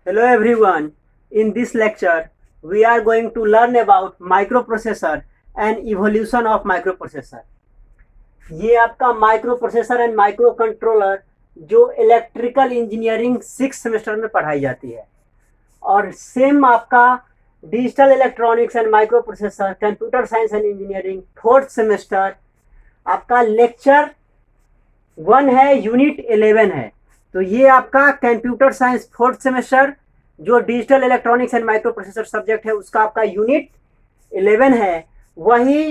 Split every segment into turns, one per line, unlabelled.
Hello everyone. In this lecture, we are going to learn about microprocessor and evolution of microprocessor. ये आपका microprocessor and micro controller जो electrical engineering 6 semester में पढ़ाई जाती है, और सेम आपका digital electronics and microprocessor computer science and engineering 4th semester आपका लेक्चर 1 है, यूनिट 11 है। तो ये आपका कंप्यूटर साइंस 4th सेमेस्टर जो digital electronics and micro processor subject है उसका आपका यूनिट 11 है। वही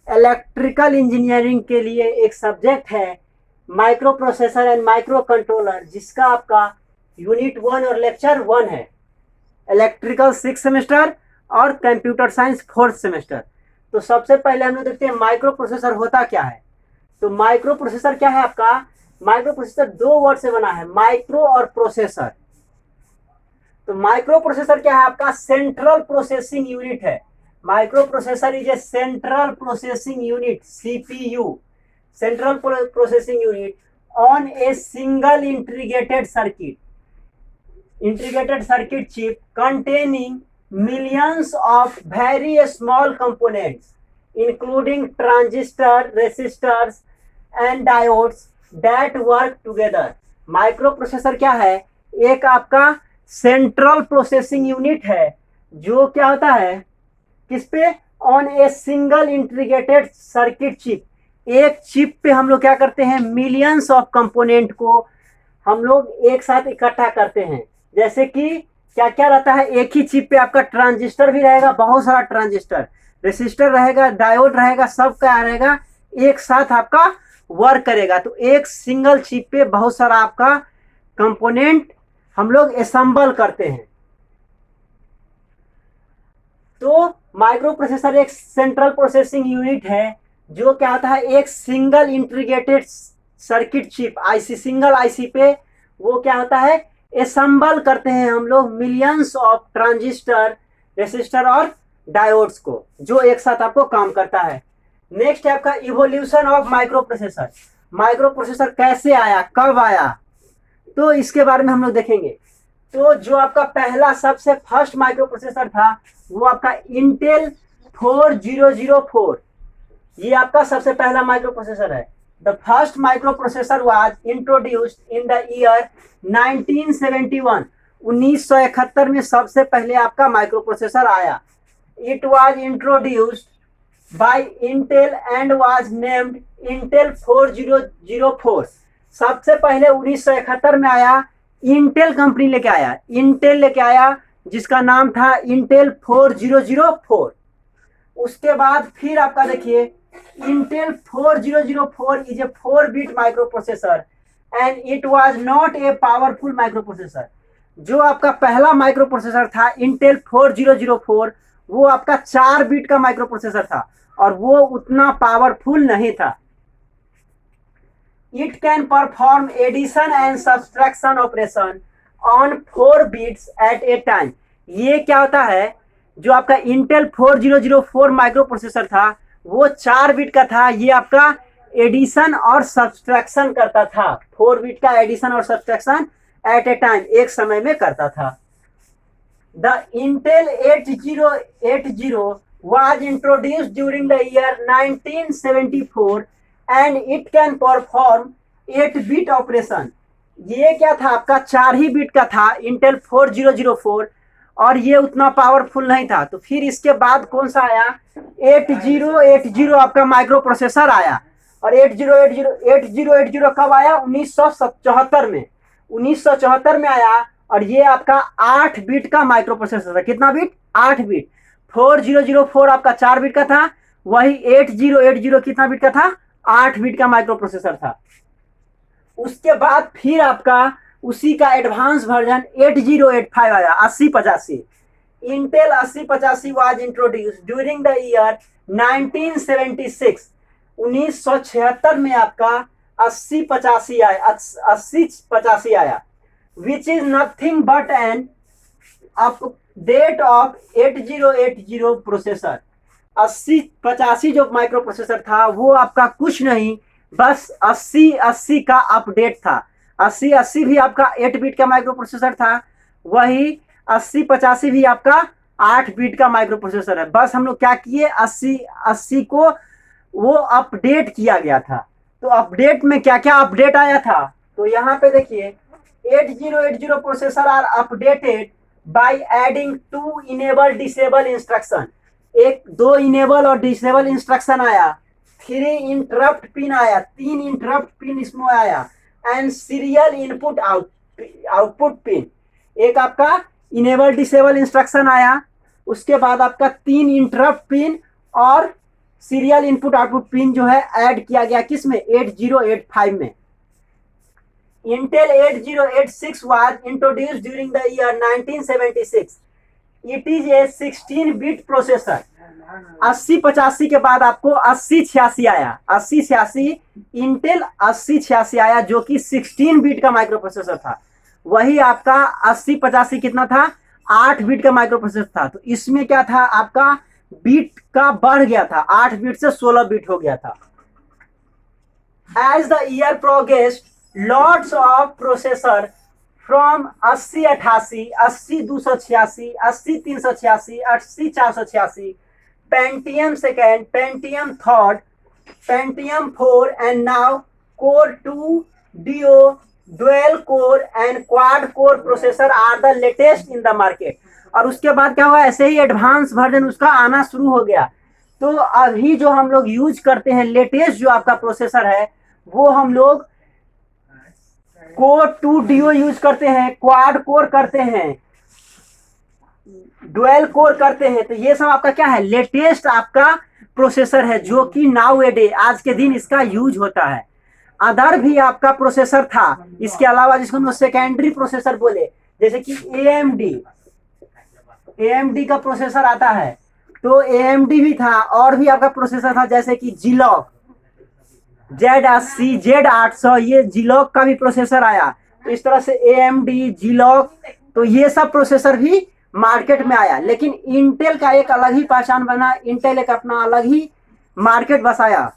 इलेक्ट्रिकल इंजीनियरिंग के लिए एक सब्जेक्ट है micro processor and micro controller, जिसका आपका यूनिट 1 और लेक्चर 1 है। इलेक्ट्रिकल 6 सेमेस्टर और कंप्यूटर साइंस 4th सेमेस्टर। तो सबसे पहले हम लोग देखते हैं माइक्रो प्रोसेसर होता क्या है। तो माइक्रो प्रोसेसर क्या है आपका? माइक्रो प्रोसेसर 2 वर्ड से बना है, माइक्रो और प्रोसेसर। तो माइक्रो प्रोसेसर क्या है आपका? सेंट्रल प्रोसेसिंग यूनिट है। Micro processor is a central processing unit, CPU, central processing unit on a single integrated circuit chip containing millions of very small components including transistor, resistors and diodes that work together। Microprocessor क्या है? एक आपका central processing unit है जो क्या होता है, किस पे? On a single integrated circuit chip. एक चिप पे हम लोग क्या करते हैं, मिलियंस ऑफ कंपोनेंट को हम लोग एक साथ इकट्ठा करते हैं। जैसे कि क्या क्या रहता है, एक ही चिप पे आपका ट्रांजिस्टर भी रहेगा, बहुत सारा ट्रांजिस्टर, रेसिस्टर रहेगा, डायोड रहेगा, सब क्या रहेगा, एक साथ आपका वर्क करेगा। तो एक सिंगल चिप पे बहुत सारा आपका कंपोनेंट हम लोग असेंबल करते हैं। तो माइक्रो प्रोसेसर एक सेंट्रल प्रोसेसिंग यूनिट है जो क्या होता है, एक single integrated circuit chip IC, single IC पे वो क्या होता है, असेंबल करते हैं हम लोग मिलियंस ऑफ ट्रांजिस्टर, रेसिस्टर और डायोड्स को, जो एक साथ आपको काम करता है। नेक्स्ट है आपका evolution of micro processor. Micro processor कैसे आया, कब आया, तो इसके बारे में हम लोग देखेंगे। तो जो आपका पहला सबसे फर्स्ट माइक्रो प्रोसेसर था वो आपका इंटेल 4004, ये आपका सबसे पहला माइक्रो प्रोसेसर है। The first micro processor was introduced in the year 1971। 1971 में सबसे पहले आपका माइक्रो प्रोसेसर आया। It was introduced by Intel and was named Intel 4004। सबसे पहले 1971 में आया, इंटेल कंपनी लेके आया, इंटेल लेके आया, जिसका नाम था इंटेल 4004। उसके बाद फिर आपका देखिए Intel 4004 is a 4-bit micro processor and it was not a powerful micro processor. जो आपका पहला माइक्रो प्रोसेसर था इंटेल 4004, वो आपका 4-bit का माइक्रो प्रोसेसर था और वो उतना पावरफुल नहीं था। It can perform addition and subtraction operation on 4 bits at a time। ये क्या होता है, जो आपका इंटेल 4004 माइक्रो प्रोसेसर था वो 4 बिट का था। ये आपका एडिशन और सब्सट्रैक्शन करता था, 4 बिट का एडिशन और सब्सट्रैक्शन एट ए टाइम, एक समय में करता था। The Intel 8080 was introduced during the year 1974 and it can perform 8-bit operation। ये क्या था आपका, 4 ही बिट का था इंटेल 4004 और ये उतना पावरफुल नहीं था। तो फिर इसके बाद कौन सा आया, 8080 आपका माइक्रो प्रोसेसर आया। और 8080 कब आया, 1974 में, 1974 में आया। और ये आपका 8 बिट का माइक्रो प्रोसेसर था। कितना बिट? 8 बिट। 4004 आपका 4 बिट का था, वही 8080 कितना बिट का था, 8 बिट का माइक्रो प्रोसेसर था। उसके बाद फिर आपका उसी का एडवांस वर्जन 8085 आया, 8085। Intel 8085 was introduced during the year 1976। 1976 में आपका 8085 आया, 8085 आया, which is nothing but an update of 8080 processor. 8085 जो माइक्रो प्रोसेसर था वो आपका कुछ नहीं, बस 8080 का अपडेट था। 8080 भी आपका 8 बिट का माइक्रो प्रोसेसर था, वही 8085 भी आपका 8 बीट का माइक्रो प्रोसेसर है। बस हम लोग क्या किए, 80 को वो अपडेट किया गया था। तो अपडेट में क्या क्या अपडेट आया था, तो यहाँ पे देखिए 8080 processor are updated by adding 2 enable disable instruction. एक 2 इनेबल और डिसेबल इंस्ट्रक्शन आया, 3 इंटरप्ट पिन आया, 3 इंटरप्ट पिन इसमें आया, and serial input output pin. एक आपका इनेबल डिसेबल इंस्ट्रक्शन आया, उसके बाद आपका 3 इंटरप्ट पिन और सीरियल इनपुट आउटपुट पिन जो है ऐड किया गया किसमें, 8085 में। Intel 8086 was introduced during the year 1976. It is a 16-bit processor. 8085 के बाद आपको 8086 आया, 8086 इंटेल 8086 आया जो कि 16 बीट का माइक्रो प्रोसेसर था। वही आपका 8085 कितना था, 8 बीट का माइक्रो प्रोसेसर था। तो इसमें क्या था, आपका बीट का बढ़ गया था, 8 बीट से 16 बीट हो गया था। As the year progressed, lots of processor from 8088, 80286, 80386, 80486, Pentium 2nd, Pentium 3rd, Pentium 4 and now Core 2, Duo, Dual Core and Quad Core processor are the latest in the market. और उसके बाद क्या हुआ, ऐसे ही एडवांस वर्जन उसका आना शुरू हो गया। तो अभी जो हम लोग यूज करते हैं लेटेस्ट जो आपका प्रोसेसर है वो हम लोग कोर 2 डियो यूज करते हैं, क्वाड कोर करते हैं, डुअल कोर करते हैं। तो ये सब आपका क्या है, लेटेस्ट आपका प्रोसेसर है जो कि नाउ ए डे आज के दिन इसका यूज होता है। अदर भी आपका प्रोसेसर था इसके अलावा जिसको हम लोग सेकेंडरी प्रोसेसर बोले, जैसे कि AMD का प्रोसेसर आता है, तो AMD भी था। और भी आपका प्रोसेसर था जैसे कि जिलॉक, Z80, Z800, ये जिलॉक का भी प्रोसेसर आया। तो इस तरह से AMD, जिलॉक, तो ये सब प्रोसेसर भी मार्केट में आया। लेकिन इंटेल का एक अलग ही पहचान बना, इंटेल एक अपना अलग ही मार्केट बसाया।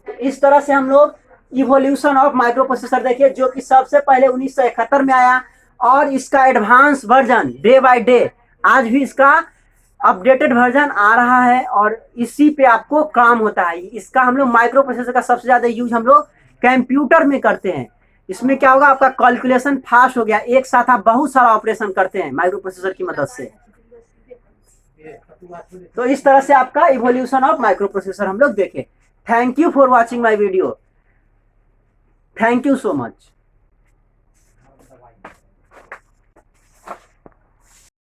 इस तरह से हम लोग इवोल्यूशन ऑफ माइक्रो प्रोसेसर देखिए, जो कि सबसे पहले 1971 में आया और इसका advance version day by day आज भी इसका अपडेटेड वर्जन आ रहा है और इसी पे आपको काम होता है। इसका हम लोग माइक्रो प्रोसेसर का सबसे ज्यादा यूज हम लोग कंप्यूटर में करते हैं। इसमें क्या होगा, आपका कैलकुलेशन फास्ट हो गया, एक साथ आप बहुत सारा ऑपरेशन करते हैं माइक्रो प्रोसेसर की मदद से। तो इस तरह से आपका इवोल्यूशन ऑफ माइक्रो प्रोसेसर हम लोग देखे। Thank you for watching my video, thank you so much.